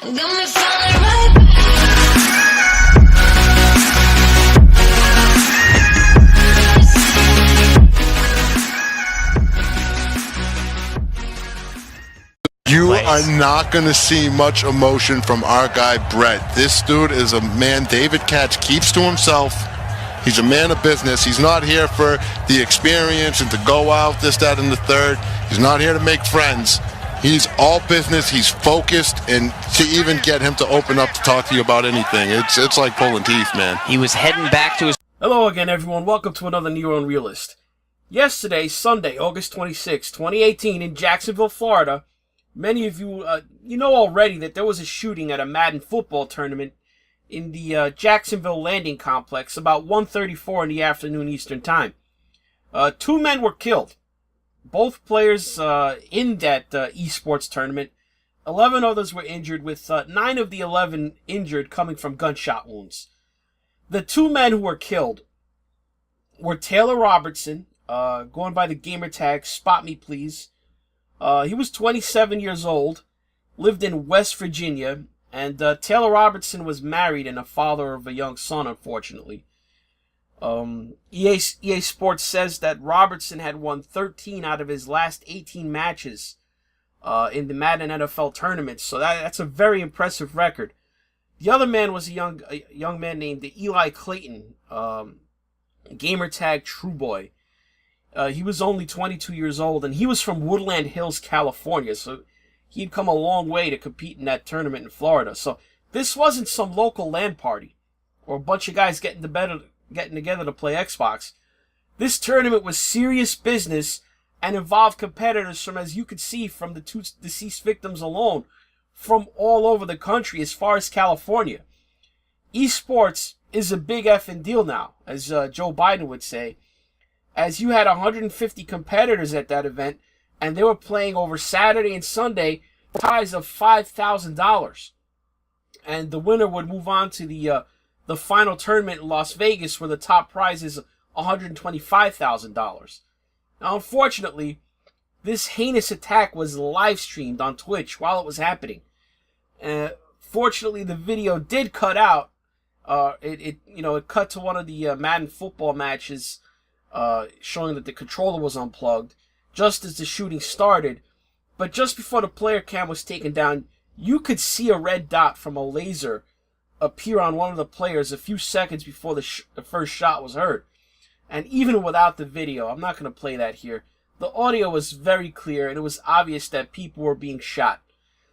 Got me feeling right You are not going to see much emotion from our guy, Brett. This dude is a man David Katz keeps to himself. He's a man of business. He's not here for the experience and to go out, this, that, and the third. He's not here to make friends. He's all business. He's focused, and to even get him to open up to talk to you about anything, it's like pulling teeth, man. He was heading back to his... Hello again, everyone. Welcome to another Nero and Realist. Yesterday, Sunday, August 26, 2018, in Jacksonville, Florida, many of you, you know already that there was a shooting at a Madden football tournament in the Jacksonville Landing Complex about 1:34 in the afternoon Eastern Time. 2 men were killed. Both players in that esports tournament. 11 others were injured, with 9 of the 11 injured coming from gunshot wounds. The 2 men who were killed were Taylor Robertson, going by the gamer tag Spot Me Please. He was 27 years old, lived in West Virginia, and Taylor Robertson was married and a father of a young son, unfortunately. EA Sports says that Robertson had won 13 out of his last 18 matches in the Madden NFL tournament, so that's a very impressive record. The other man was a young man named Eli Clayton, gamer tag Trueboy. He was only 22 years old, and he was from Woodland Hills, California, so he'd come a long way to compete in that tournament in Florida. So this wasn't some local LAN party or a bunch of guys getting together to play Xbox. This tournament was serious business and involved competitors from, as you could see from the 2 deceased victims alone, from all over the country as far as California. Esports is a big effing deal now, as Joe Biden would say, as you had 150 competitors at that event, and they were playing over Saturday and Sunday prize of $5,000. And the winner would move on to the final tournament in Las Vegas, where the top prize is $125,000. Now, unfortunately, this heinous attack was live streamed on Twitch while it was happening. Fortunately, the video did cut out. It cut to one of the Madden football matches, showing that the controller was unplugged just as the shooting started. But just before the player cam was taken down, you could see a red dot from a laser appear on one of the players a few seconds before the first shot was heard. And even without the video, I'm not going to play that here, the audio was very clear, and it was obvious that people were being shot.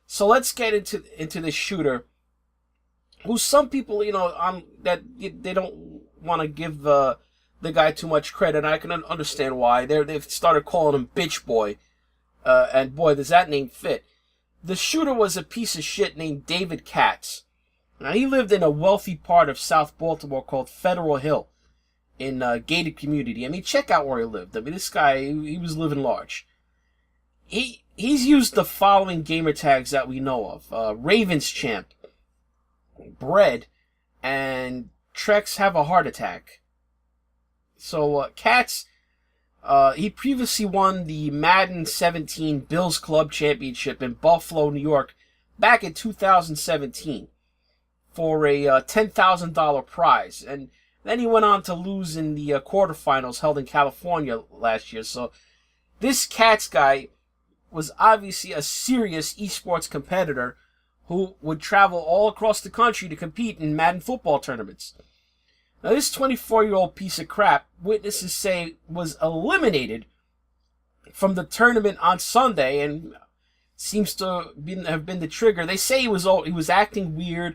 So let's get into this shooter, who some people, that they don't want to give the guy too much credit. I can understand why. They've started calling him Bitch Boy, and boy, does that name fit. The shooter was a piece of shit named David Katz. Now, he lived in a wealthy part of South Baltimore called Federal Hill, in a gated community. I mean, check out where he lived. I mean, this guy, he was living large. He's used the following gamer tags that we know of: Ravens Champ, Bread, and Trex Have a Heart Attack. So, Katz, he previously won the Madden 17 Bills Club Championship in Buffalo, New York, back in 2017 for a $10,000 prize. And then he went on to lose in the quarterfinals held in California last year. So, this Katz guy was obviously a serious esports competitor who would travel all across the country to compete in Madden football tournaments. Now, this 24-year-old piece of crap, witnesses say, was eliminated from the tournament on Sunday, and seems to have been the trigger. They say he was acting weird.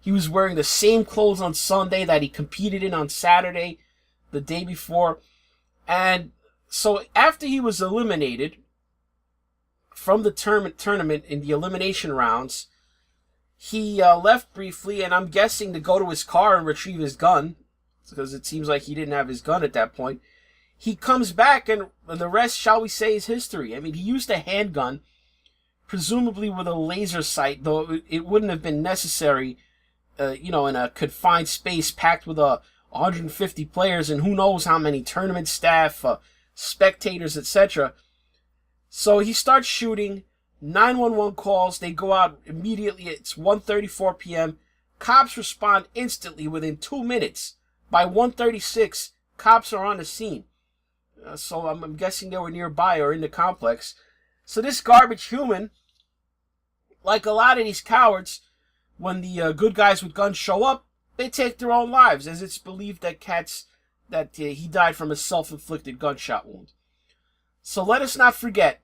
He was wearing the same clothes on Sunday that he competed in on Saturday, the day before. And so after he was eliminated from the tournament in the elimination rounds, he left briefly, and I'm guessing to go to his car and retrieve his gun, because it seems like he didn't have his gun at that point. He comes back, and the rest, shall we say, is history. I mean, he used a handgun, presumably with a laser sight, though it wouldn't have been necessary, in a confined space packed with 150 players and who knows how many tournament staff, spectators, etc. So he starts shooting. 911 calls. They go out immediately. It's 1:34 p.m. Cops respond instantly within 2 minutes. By 1:36, cops are on the scene. So I'm guessing they were nearby or in the complex. So this garbage human, like a lot of these cowards, when the good guys with guns show up, they take their own lives, as it's believed that Katz, he died from a self-inflicted gunshot wound. So let us not forget,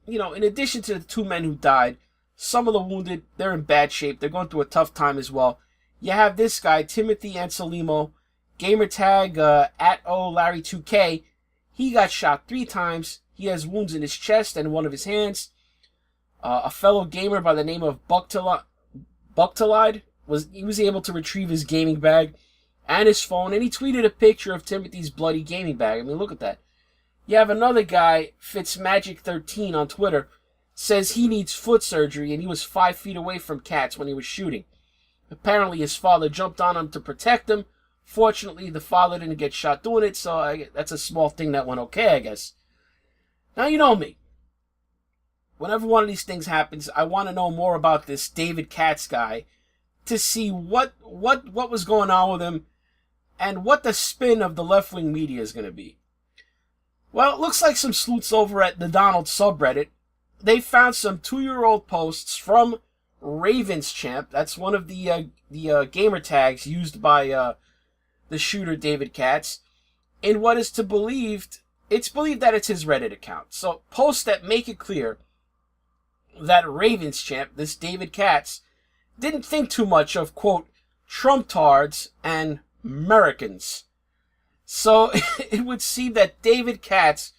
in addition to the 2 men who died, some of the wounded, they're in bad shape. They're going through a tough time as well. You have this guy, Timothy Anselmo, gamertag @OLarry2K. He got shot 3 times. He has wounds in his chest and one of his hands. A fellow gamer by the name of Bucktalide was able to retrieve his gaming bag and his phone, and he tweeted a picture of Timothy's bloody gaming bag. I mean, look at that. You have another guy, Fitzmagic13 on Twitter, says he needs foot surgery and he was 5 feet away from Katz when he was shooting. Apparently his father jumped on him to protect him. Fortunately, the father didn't get shot doing it, so that's a small thing that went okay, I guess. Now, you know me. Whenever one of these things happens, I want to know more about this David Katz guy to see what was going on with him and what the spin of the left-wing media is going to be. Well, it looks like some sleuths over at the Donald subreddit, they found some 2-year-old posts from Ravens Champ. That's one of the gamer tags used by the shooter David Katz. In what is it's believed that it's his Reddit account. So posts that make it clear that Ravens Champ, this David Katz, didn't think too much of, quote, Trump-tards and Americans. So it would seem that David Katz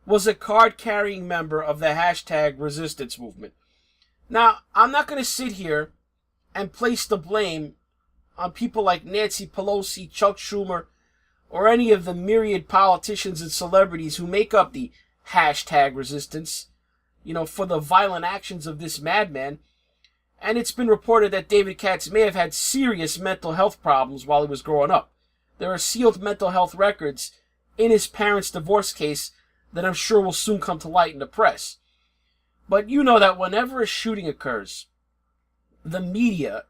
was a card-carrying member of the hashtag resistance movement. Now, I'm not going to sit here and place the blame on people like Nancy Pelosi, Chuck Schumer, or any of the myriad politicians and celebrities who make up the hashtag resistance, for the violent actions of this madman. And it's been reported that David Katz may have had serious mental health problems while he was growing up. There are sealed mental health records in his parents' divorce case that I'm sure will soon come to light in the press. But you know that whenever a shooting occurs, the media,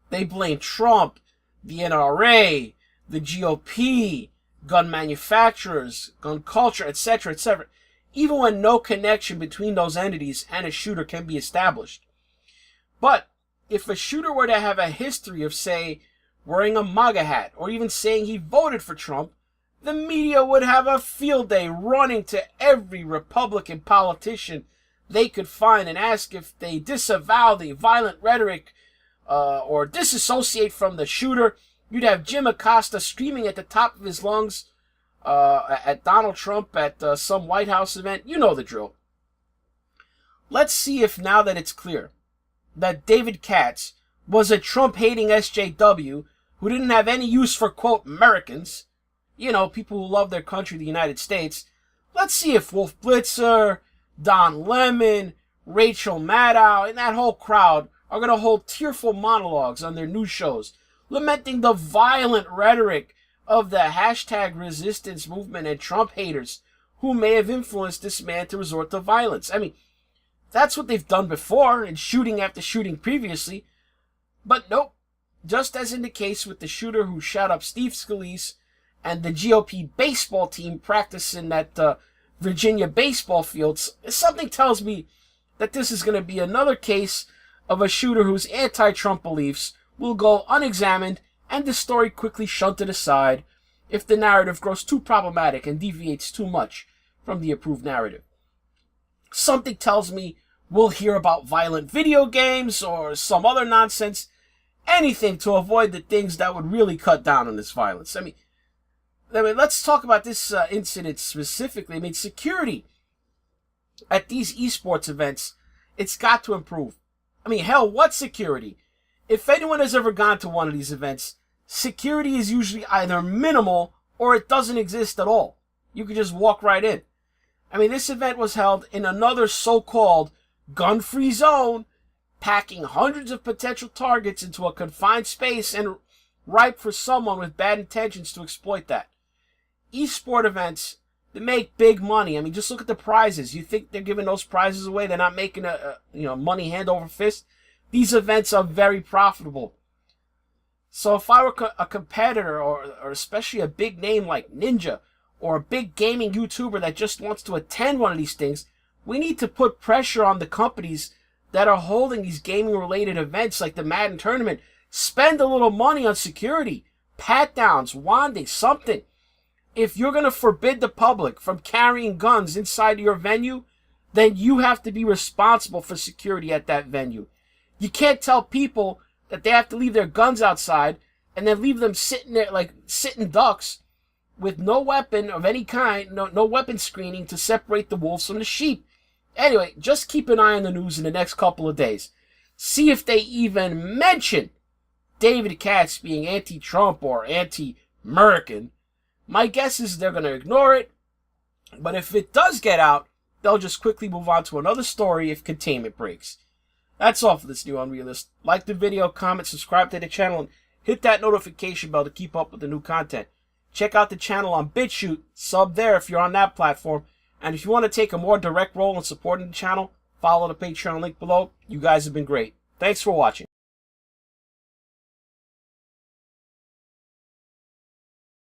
they blame Trump, the NRA, the GOP, gun manufacturers, gun culture, etc., etc., even when no connection between those entities and a shooter can be established. But if a shooter were to have a history of, say, wearing a MAGA hat, or even saying he voted for Trump, the media would have a field day running to every Republican politician they could find and ask if they disavow the violent rhetoric or disassociate from the shooter. You'd have Jim Acosta screaming at the top of his lungs at Donald Trump at some White House event. You know the drill. Let's see if, now that it's clear that David Katz was a Trump-hating SJW who didn't have any use for, quote, Americans, people who love their country, the United States. Let's see if Wolf Blitzer, Don Lemon, Rachel Maddow, and that whole crowd are going to hold tearful monologues on their news shows, lamenting the violent rhetoric of the hashtag resistance movement and Trump haters who may have influenced this man to resort to violence. I mean, that's what they've done before in shooting after shooting previously. But nope, just as in the case with the shooter who shot up Steve Scalise and the GOP baseball team practicing at Virginia baseball fields, something tells me that this is going to be another case of a shooter whose anti-Trump beliefs will go unexamined and the story quickly shunted aside if the narrative grows too problematic and deviates too much from the approved narrative. Something tells me we'll hear about violent video games or some other nonsense, anything to avoid the things that would really cut down on this violence. I mean, let's talk about this incident specifically. Security at these esports events, it's got to improve. Hell, what security? If anyone has ever gone to one of these events, security is usually either minimal or it doesn't exist at all. You can just walk right in. This event was held in another so-called gun-free zone, packing hundreds of potential targets into a confined space and ripe for someone with bad intentions to exploit that. Esport events, They make big money. I mean, just look at the prizes. You think they're giving those prizes away? They're not making money hand over fist. These events are very profitable. So if I were a competitor, or especially a big name like Ninja, or a big gaming YouTuber that just wants to attend one of these things, we need to put pressure on the companies that are holding these gaming-related events like the Madden tournament. Spend a little money on security, pat-downs, wanding, something. If you're going to forbid the public from carrying guns inside your venue, then you have to be responsible for security at that venue. You can't tell people that they have to leave their guns outside and then leave them sitting there like sitting ducks with no weapon of any kind, no weapon screening to separate the wolves from the sheep. Anyway, just keep an eye on the news in the next couple of days. See if they even mention David Katz being anti-Trump or anti-American. My guess is they're going to ignore it, but if it does get out, they'll just quickly move on to another story if containment breaks. That's all for this new Unrealist. Like the video, comment, subscribe to the channel, and hit that notification bell to keep up with the new content. Check out the channel on BitChute, sub there if you're on that platform, and if you want to take a more direct role in supporting the channel, follow the Patreon link below. You guys have been great. Thanks for watching.